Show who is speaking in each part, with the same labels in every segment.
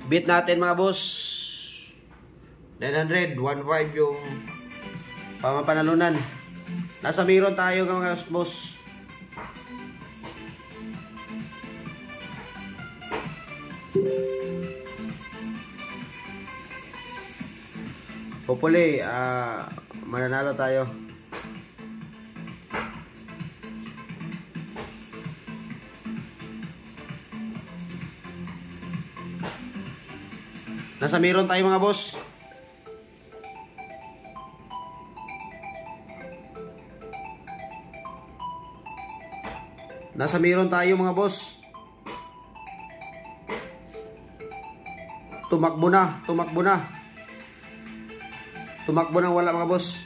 Speaker 1: Beat natin mga boss. 900, 1.5 yung pamapanalunan. Nasa meron tayo mga boss. Hopefully, mananalo tayo. Nasa meron tayo mga boss. Nasa meron tayo mga boss. Tumakbo na, tumakbo na. Tumakbo nang wala mga boss.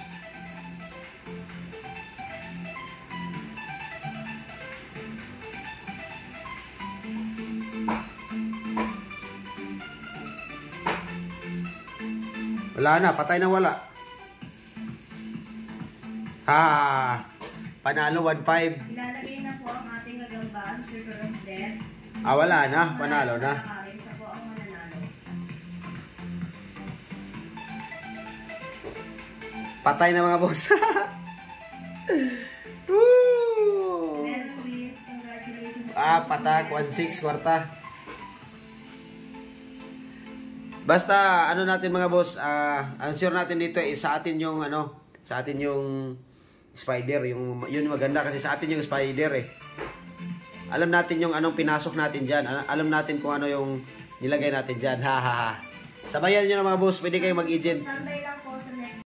Speaker 1: Wala na, patay na wala. Ha, panalo 1.5.
Speaker 2: Ilalagay na po ang ating gagambang Circle of Death.
Speaker 1: Wala na, panalo na.
Speaker 2: Siya po ang mananalo.
Speaker 1: Patay na mga boss. Woo!
Speaker 2: Meron Luis, congratulations.
Speaker 1: Patak, 1.6, kwarta. Basta, ano natin mga boss, ang sure natin dito is sa atin yung, sa atin yung spider, yun maganda kasi sa atin yung spider eh. Alam natin yung anong pinasok natin dyan, alam natin kung ano yung nilagay natin dyan, ha ha ha. Sabayan nyo na mga boss, pwede kayo mag-agent.